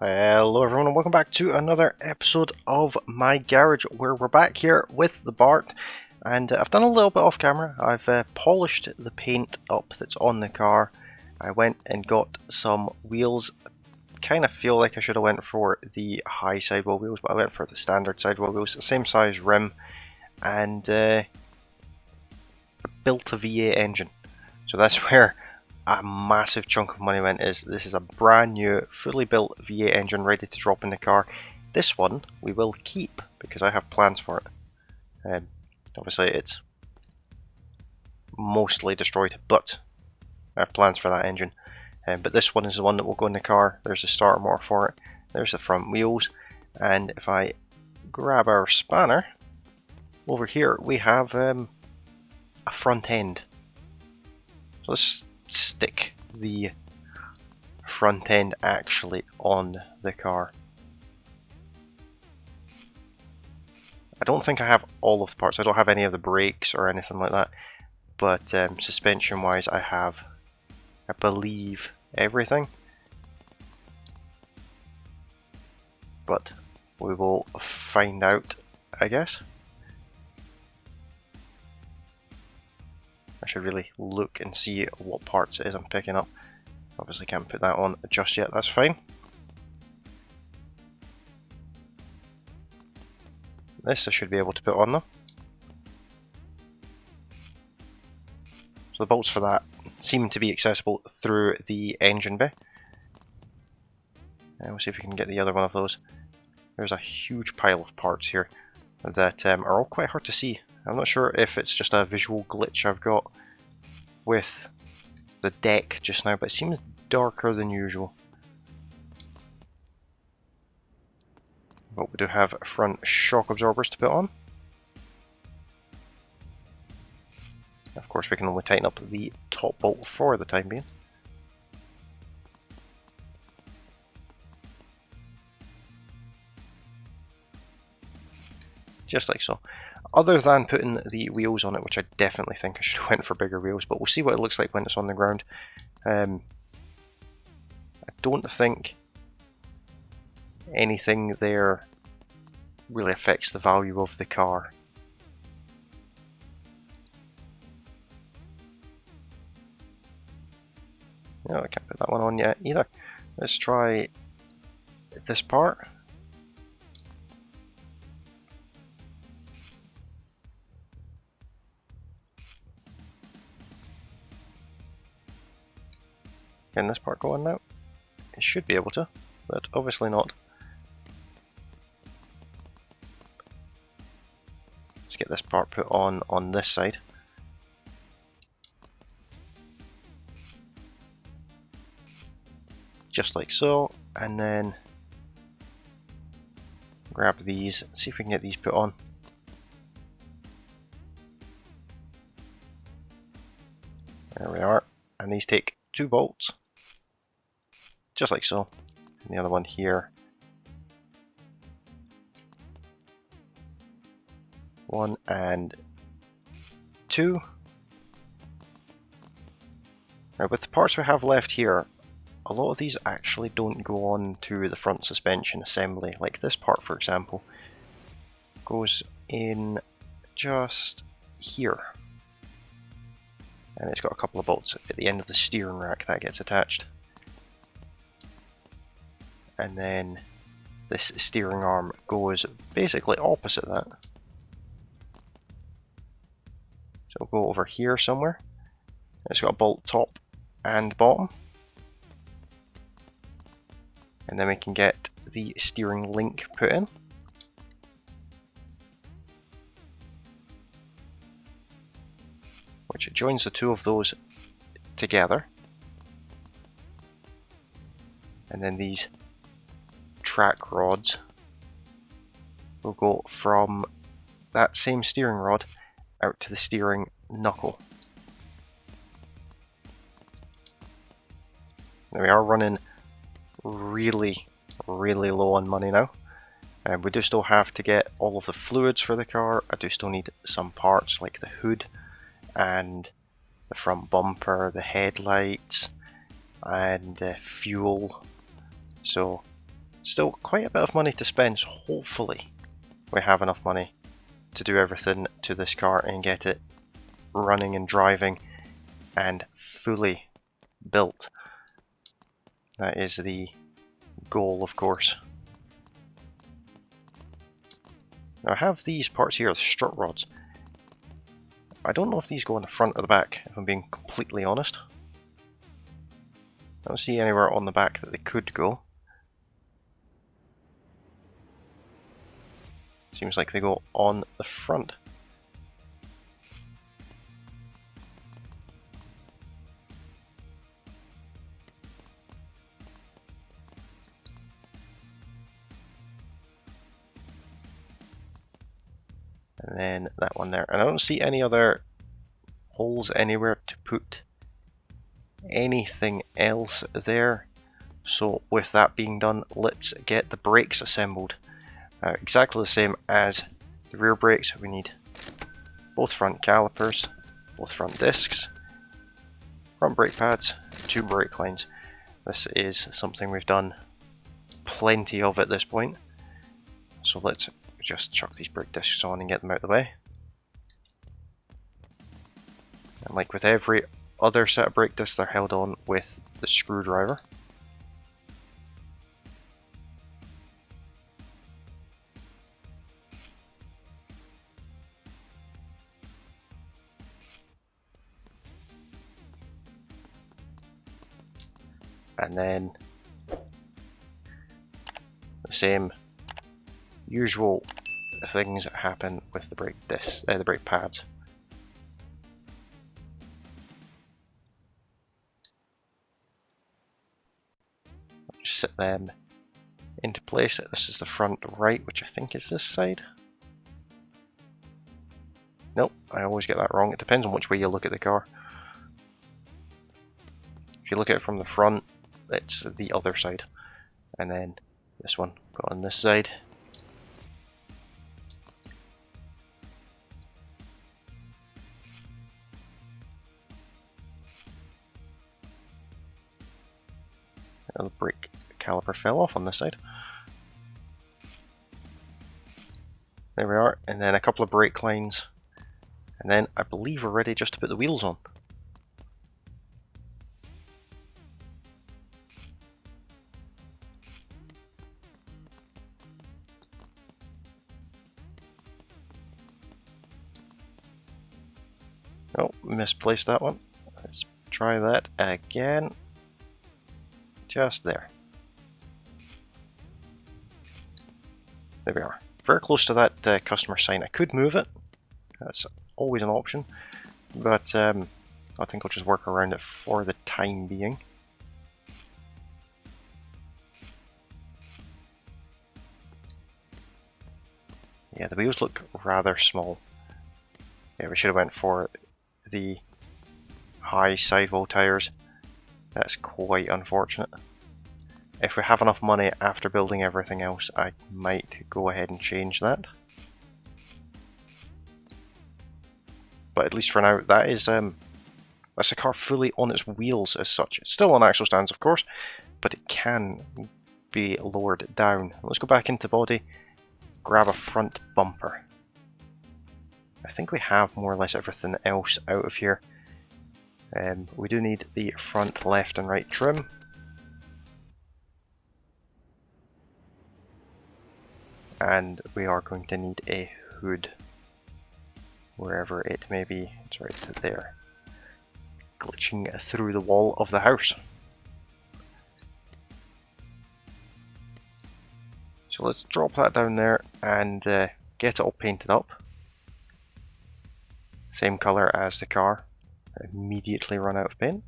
Hello everyone and welcome back to another episode of my garage where we're back here with the Bart, and I've done a little bit off camera. I've polished the paint up that's on the car. I went and got some wheels. Kind of feel like I should have went for the high sidewall wheels, but I went for the standard sidewall wheels, the same size rim, and built a V8 engine. So that's where a massive chunk of money went. This is a brand new, fully built V8 engine ready to drop in the car. This one we will keep because I have plans for it. Obviously it's mostly destroyed, but I have plans for that engine. But this one is the one that will go in the car. There's a starter motor for it. There's the front wheels, and if I grab our spanner, over here we have a front end. So let's stick the front end actually on the car. I don't think I have all of the parts. I don't have any of the brakes or anything like that, but suspension wise I have, I believe, everything. But we will find out, I guess. I should really look and see what parts it is I'm picking up. Obviously can't put that on just yet, that's fine. This I should be able to put on though. So the bolts for that seem to be accessible through the engine bay. And we'll see if we can get the other one of those. There's a huge pile of parts here that are all quite hard to see. I'm not sure if it's just a visual glitch I've got with the deck just now, but it seems darker than usual. But we do have front shock absorbers to put on. Of course we can only tighten up the top bolt for the time being. Just like so. Other than putting the wheels on it, which I definitely think I should have went for bigger wheels, but we'll see what it looks like when it's on the ground. I don't think anything there really affects the value of the car. No, I can't put that one on yet either. Let's try this part. Can this part go on now? It should be able to, but obviously not. Let's get this part put on this side. Just like so, and then grab these, see if we can get these put on. There we are, and these take 2 bolts. Just like so. And the other one here. 1 and 2. Now with the parts we have left here, a lot of these actually don't go on to the front suspension assembly. Like this part, for example, goes in just here. And it's got a couple of bolts at the end of the steering rack that gets attached. And then this steering arm goes basically opposite that. So we'll go over here somewhere. It's got a bolt top and bottom. And then we can get the steering link put in. Which joins the two of those together. And then these track rods will go from that same steering rod out to the steering knuckle. Now we are running really low on money now. We do still have to get all of the fluids for the car. I do still need some parts like the hood and the front bumper, the headlights, and fuel. So Still quite a bit of money to spend, so hopefully we have enough money to do everything to this car and get it running and driving and fully built. That is the goal, of course. Now I have these parts here, the strut rods. I don't know if these go on the front or the back, if I'm being completely honest. I don't see anywhere on the back that they could go. Seems like they go on the front. And then that one there. And I don't see any other holes anywhere to put anything else there. So with that being done, let's get the brakes assembled. Exactly the same as the rear brakes. We need both front calipers, both front discs, front brake pads, 2 brake lines. This is something we've done plenty of at this point. So let's just chuck these brake discs on and get them out of the way. And like with every other set of brake discs, they're held on with the screwdriver. And then the same usual things happen with the brake discs, the brake pads. Just set them into place. This is the front right, which I think is this side. Nope, I always get that wrong. It depends on which way you look at the car. If you look at it from the front, it's the other side. And then this one, go on this side. The brake caliper fell off on this side. There we are, and then a couple of brake lines, and then I believe we're ready just to put the wheels on. Oh, misplaced that one. Let's try that again. Just there. There we are. Very close to that customer sign. I could move it. That's always an option. But I think I'll just work around it for the time being. Yeah, the wheels look rather small. Yeah, we should have went for the high sidewall tires. That's quite unfortunate. If we have enough money after building everything else, I might go ahead and change that. But at least for now, that is that's a car fully on its wheels as such. It's still on axle stands, of course, but it can be lowered down. Let's go back into body, grab a front bumper. I think we have more or less everything else out of here. We do need the front left and right trim. And we are going to need a hood, wherever it may be. It's right there, glitching through the wall of the house. So let's drop that down there and get it all painted up. Same colour as the car. Immediately run out of paint.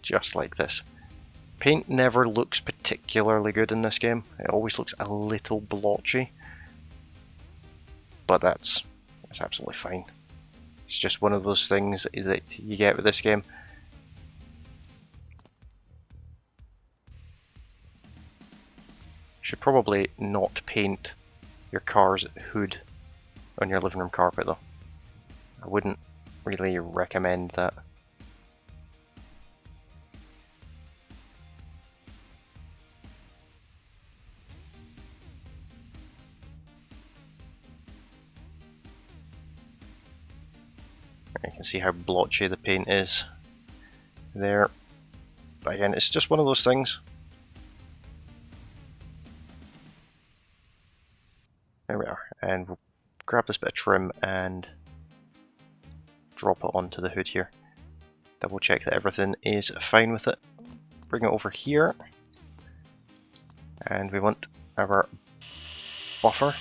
Just like this. Paint never looks particularly good in this game. It always looks a little blotchy. But that's absolutely fine. It's just one of those things that you get with this game. Should probably not paint your car's hood on your living room carpet though. I wouldn't really recommend that. You can see how blotchy the paint is there. But again, it's just one of those things. There we are, and we'll grab this bit of trim and drop it onto the hood here. Double check that everything is fine with it. Bring it over here, and we want our buffer.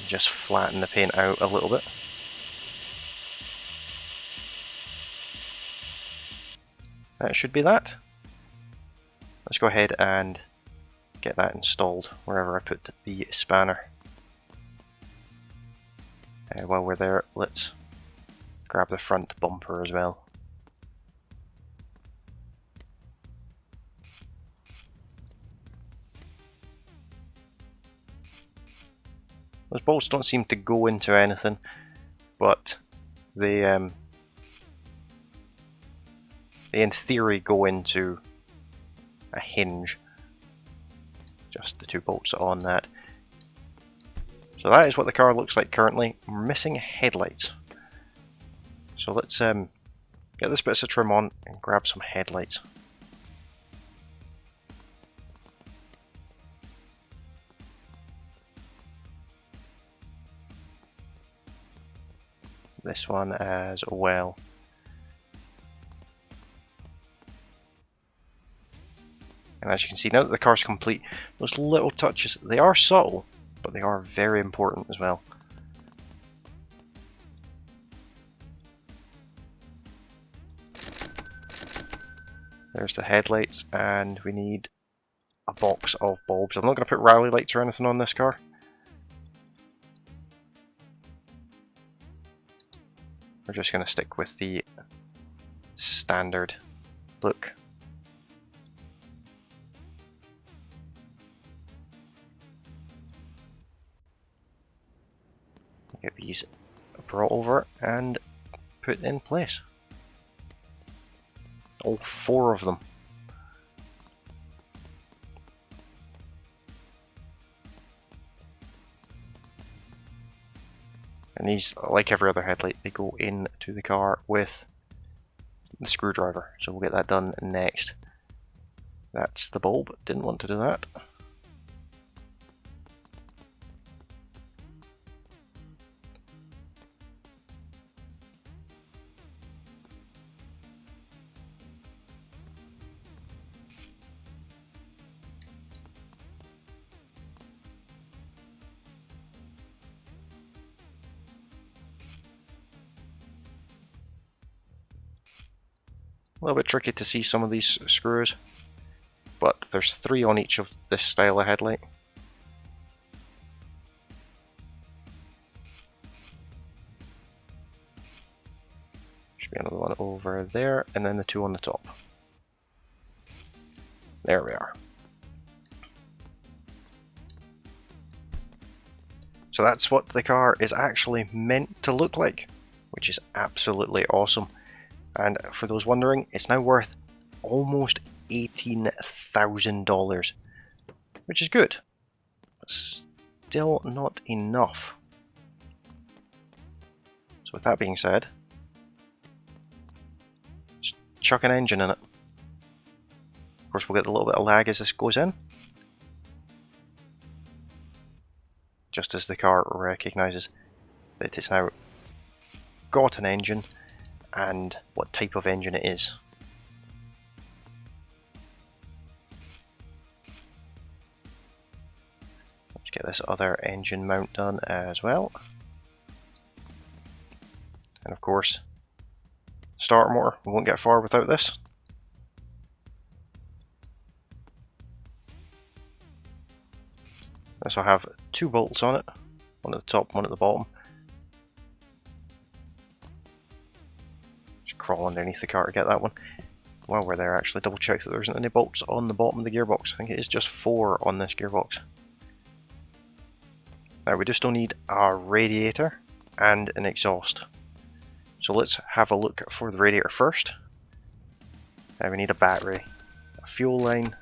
Just flatten the paint out a little bit. That should be that. Let's go ahead and get that installed wherever I put the spanner. While we're there, let's grab the front bumper as well. Those bolts don't seem to go into anything, but they in theory go into a hinge. Just the 2 bolts on that. So that is what the car looks like currently. We're missing headlights. So let's get this bit of trim on and grab some headlights. This one as well. And as you can see, now that the car's complete, those little touches, they are subtle, but they are very important as well. There's the headlights, and we need a box of bulbs. I'm not going to put rally lights or anything on this car. We're just going to stick with the standard look. Get these brought over and put in place. All 4 of them. And these, like every other headlight, they go into the car with the screwdriver. So we'll get that done next. That's the bulb. Didn't want to do that. A little bit tricky to see some of these screws, but there's 3 on each of this style of headlight. Should be another one over there, and then the 2 on the top. There we are. So that's what the car is actually meant to look like, which is absolutely awesome. And for those wondering, it's now worth almost $18,000, which is good, but still not enough. So with that being said, just chuck an engine in it. Of course, we'll get a little bit of lag as this goes in, just as the car recognises that it's now got an engine and what type of engine it is. Let's get this other engine mount done as well. And of course, starter motor, we won't get far without this. This will have 2 bolts on it, one at the top, one at the bottom. Crawl underneath the car to get that one. While we're there, actually double check that there isn't any bolts on the bottom of the gearbox. I think it is just 4 on this gearbox. Now we just don't need a radiator and an exhaust. So let's have a look for the radiator first. Now we need a battery, a fuel line,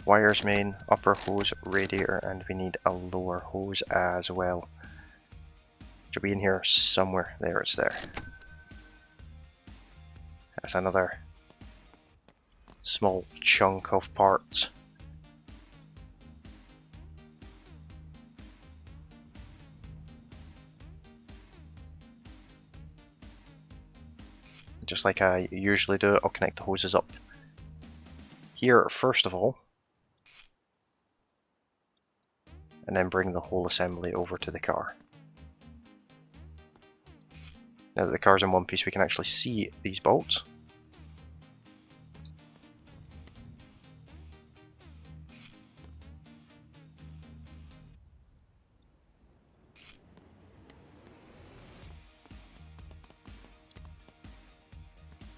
wires main, upper hose, radiator, and we need a lower hose as well. Should be in here somewhere. There, it's there. That's another small chunk of parts. Just like I usually do, I'll connect the hoses up here first of all, and then bring the whole assembly over to the car. Now that the car's in one piece, we can actually see these bolts.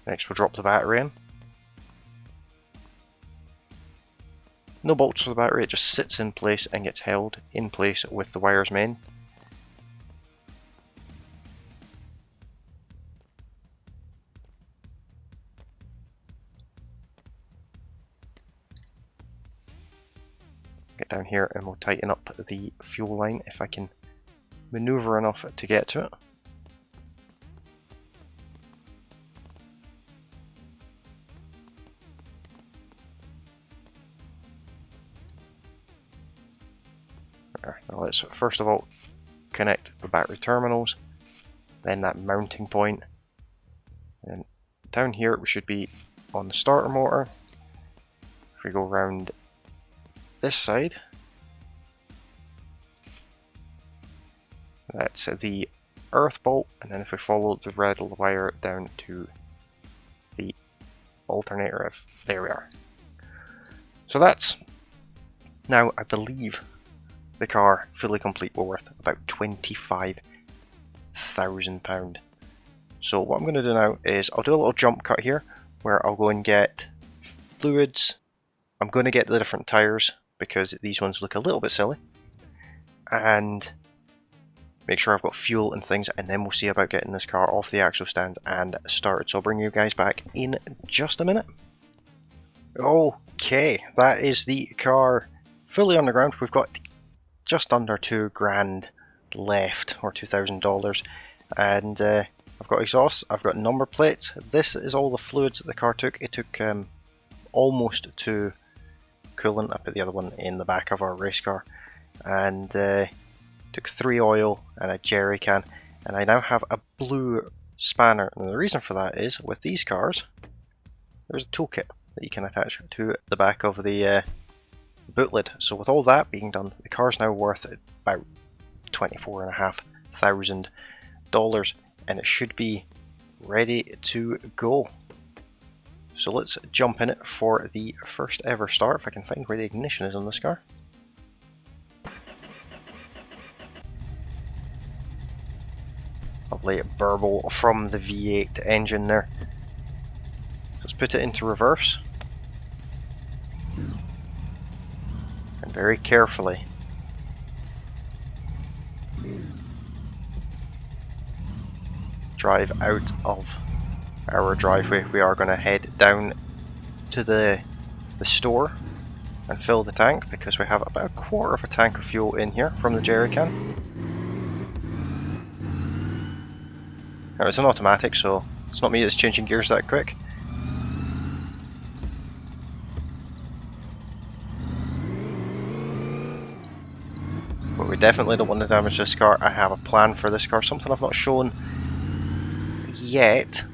Next we'll drop the battery in. No bolts for the battery, it just sits in place and gets held in place with the wires main. Get down here and we'll tighten up the fuel line if I can maneuver enough to get to it. Now let's first of all connect the battery terminals, then that mounting point, and down here we should be on the starter motor. If we go around this side, that's the earth bolt, and then if we follow the red wire down to the alternator, there we are. So that's now, I believe, the car fully complete will worth about £25,000. So what I'm going to do now is I'll do a little jump cut here where I'll go and get fluids. I'm going to get the different tyres because these ones look a little bit silly, and make sure I've got fuel and things, and then we'll see about getting this car off the axle stands and started. So I'll bring you guys back in just a minute. Okay, that is the car fully on the ground. We've got just under £2,000 left, or $2,000, and I've got exhausts, I've got number plates. This is all the fluids that the car took. It took almost to coolant. I put the other one in the back of our race car, and took 3 oil and a jerry can, and I now have a blue spanner. And the reason for that is with these cars there's a toolkit that you can attach to the back of the boot lid. So with all that being done, the car's now worth about $24,500, and it should be ready to go. So let's jump in it for the first ever start, if I can find where the ignition is on this car. Lovely burble from the V8 engine there. Let's put it into reverse. And very carefully drive out of our driveway. We are going to head down to the store and fill the tank, because we have about a quarter of a tank of fuel in here from the jerry can. Now it's an automatic, so it's not me that's changing gears that quick. But we definitely don't want to damage this car. I have a plan for this car, something I've not shown yet,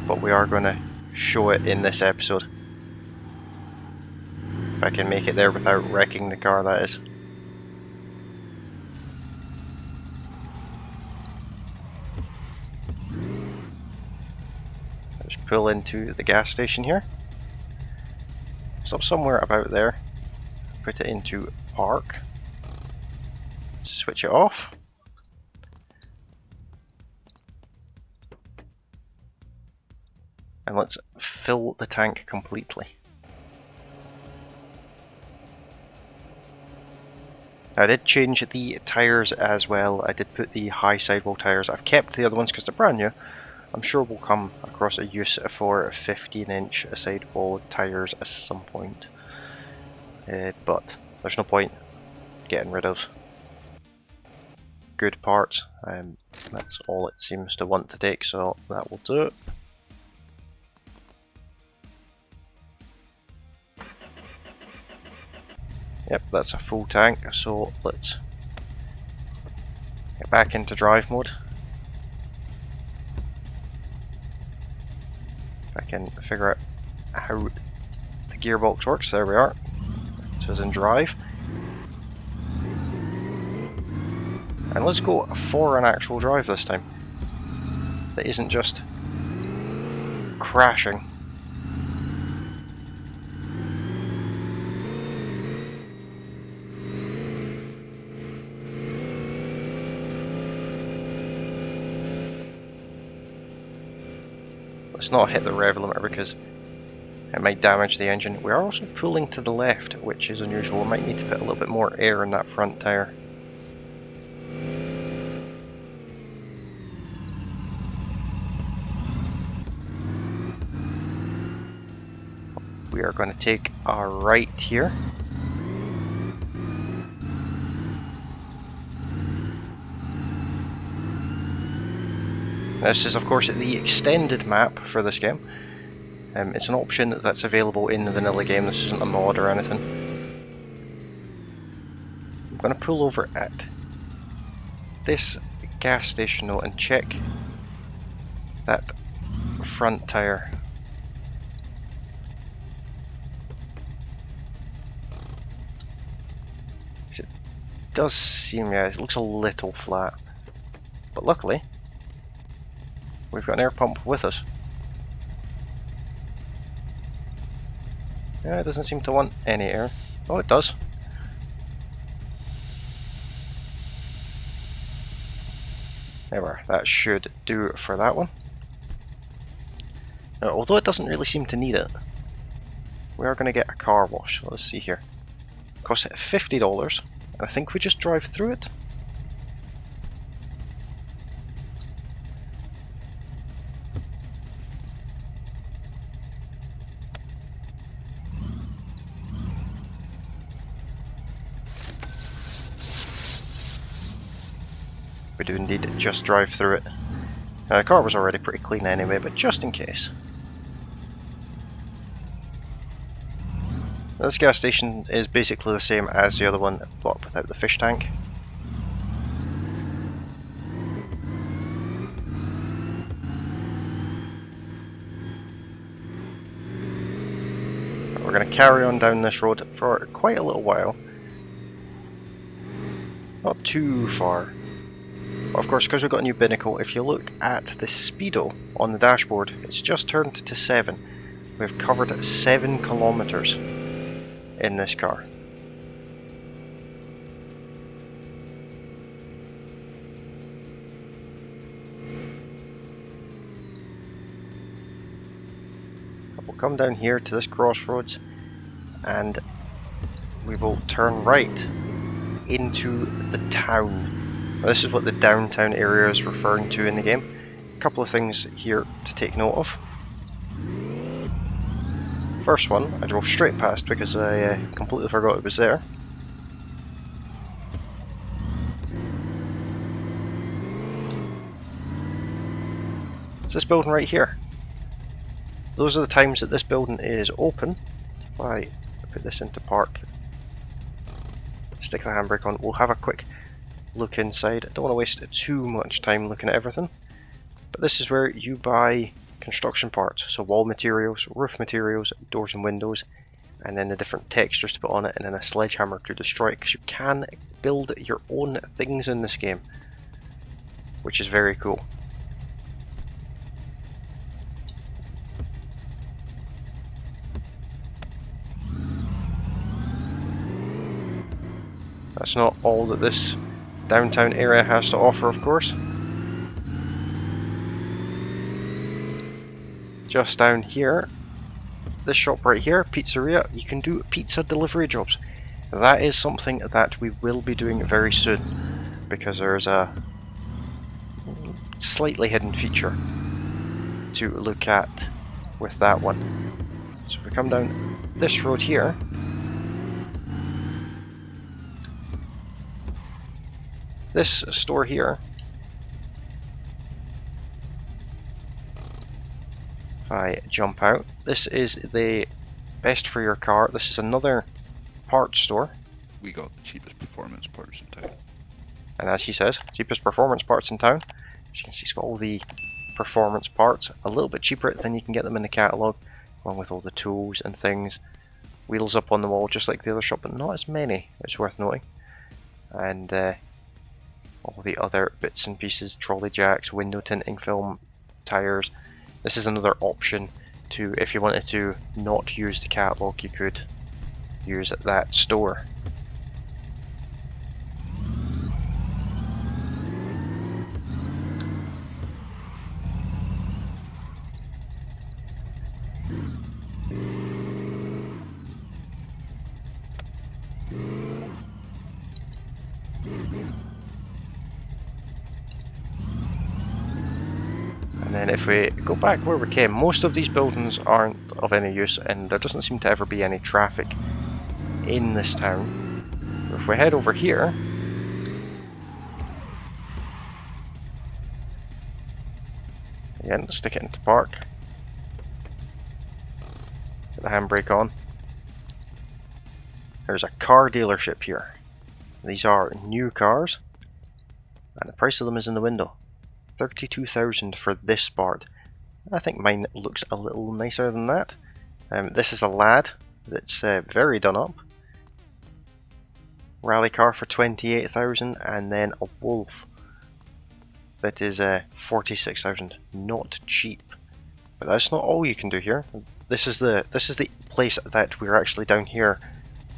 but we are going to show it in this episode. If I can make it there without wrecking the car, that is. Let's pull into the gas station here. Stop somewhere about there. Put it into park. Switch it off. And let's fill the tank completely. I did change the tyres as well. I did put the high sidewall tyres. I've kept the other ones because they're brand new. I'm sure we'll come across a use for 15-inch sidewall tyres at some point. But there's no point getting rid of good parts. That's all it seems to want to take, so that will do. Yep, that's a full tank, so let's get back into drive mode. If I can figure out how the gearbox works, there we are. So it's in drive. And let's go for an actual drive this time. That isn't just crashing. Let's not hit the rev limiter because it might damage the engine. We are also pulling to the left, which is unusual. We might need to put a little bit more air in that front tyre. We are going to take a right here. This is of course the extended map for this game. It's an option that's available in the vanilla game. This isn't a mod or anything. I'm going to pull over at this gas station though and check that front tyre. It does seem, yeah, it looks a little flat, but luckily we've got an air pump with us. Yeah, it doesn't seem to want any air. Oh, it does. There we are. That should do for that one. Now, although it doesn't really seem to need it, we are going to get a car wash. So let's see here. It costs $50, and I think we just drive through it. We do indeed just drive through it. The car was already pretty clean anyway, but just in case. This gas station is basically the same as the other one, but without the fish tank. We're going to carry on down this road for quite a little while. Not too far. Of course, because we've got a new binnacle, if you look at the speedo on the dashboard, it's just turned to 7. We've covered 7 kilometers in this car. We'll come down here to this crossroads and we will turn right into the town. This is what the downtown area is referring to in the game. A couple of things here to take note of. First one, I drove straight past because I completely forgot it was there. It's this building right here. Those are the times that this building is open. If I put this into park, stick the handbrake on, we'll have a quick look inside. I don't want to waste too much time looking at everything, but this is where you buy construction parts, so wall materials, roof materials, doors and windows, and then the different textures to put on it, and then a sledgehammer to destroy it, because you can build your own things in this game, which is very cool. That's not all that this downtown area has to offer, of course. Just down here, this shop right here, pizzeria, you can do pizza delivery jobs. that is something that we will be doing very soon, because there's a slightly hidden feature to look at with that one. So if we come down this road here, this store here, if I jump out, this is the best for your car. This is another parts store. We got the cheapest performance parts in town. And as he says, cheapest performance parts in town. As you can see, it's got all the performance parts, a little bit cheaper than you can get them in the catalogue, along with all the tools and things. Wheels up on the wall, just like the other shop, but not as many, it's worth noting. And all the other bits and pieces, trolley jacks, window tinting film, tyres. This is another option to, if you wanted to not use the catalogue, you could use that store. And then if we go back where we came, most of these buildings aren't of any use, and there doesn't seem to ever be any traffic in this town. If we head over here, again, stick it into park, get the handbrake on. There's a car dealership here. These are new cars, and the price of them is in the window. 32,000 for this part. I think mine looks a little nicer than that. This is a lad that's very done up. Rally car for 28,000, and then a wolf that is 46,000. Not cheap, but that's not all you can do here. This is the place that we're actually down here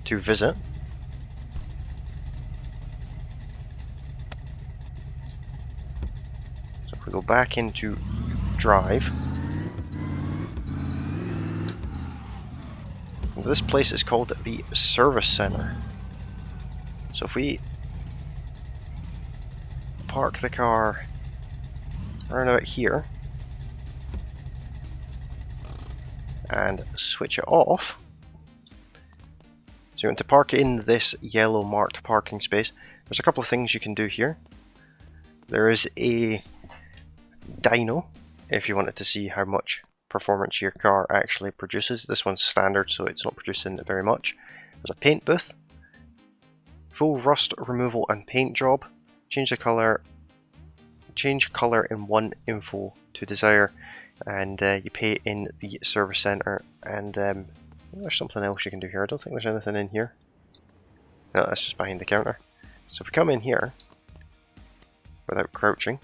to visit. So if we go back into drive, this place is called the service center. So if we park the car around about here and switch it off, so you want to park in this yellow marked parking space. There's a couple of things you can do here. There is a dyno if you wanted to see how much performance your car actually produces. This one's standard, so it's not producing very much. There's a paint booth, full rust removal and paint job, change color in one info to desire, and you pay in the service center. And there's something else you can do here. I don't think there's anything in here. No, that's just behind the counter. So if we come in here without crouching,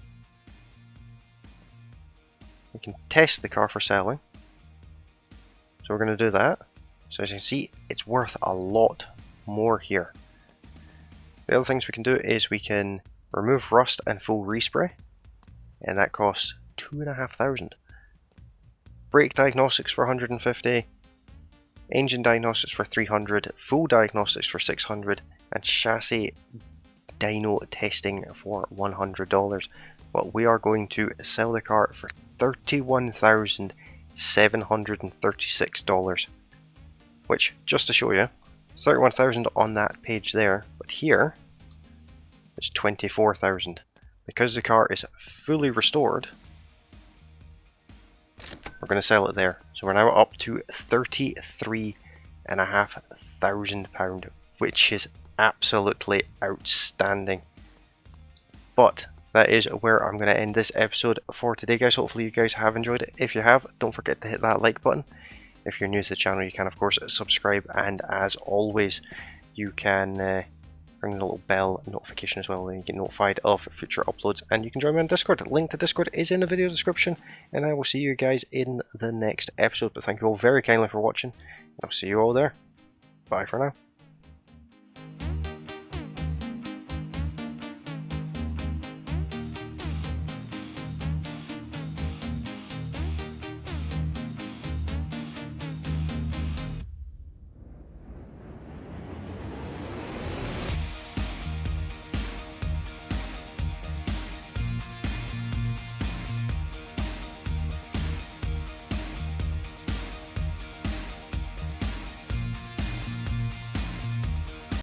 we can test the car for selling. So we're going to do that. So as you can see, it's worth a lot more here. The other things we can do is we can remove rust and full respray, and that costs 2,500. Brake diagnostics for 150, engine diagnostics for 300, full diagnostics for 600, and chassis dyno testing for $100. Well, we are going to sell the car for $31,736, which, just to show you, 31,000 on that page there, but here it's 24,000. Because the car is fully restored, we're going to sell it there. So we're now up to £33,500, which is absolutely outstanding. But that is where I'm going to end this episode for today, guys. Hopefully you guys have enjoyed it. If you have, don't forget to hit that like button. If you're new to the channel, you can of course subscribe, and as always, you can ring the little bell notification as well, and you get notified of future uploads. And you can join me on Discord. Link to Discord is in the video description, and I will see you guys in the next episode. But thank you all very kindly for watching, and I'll see you all there. Bye for now.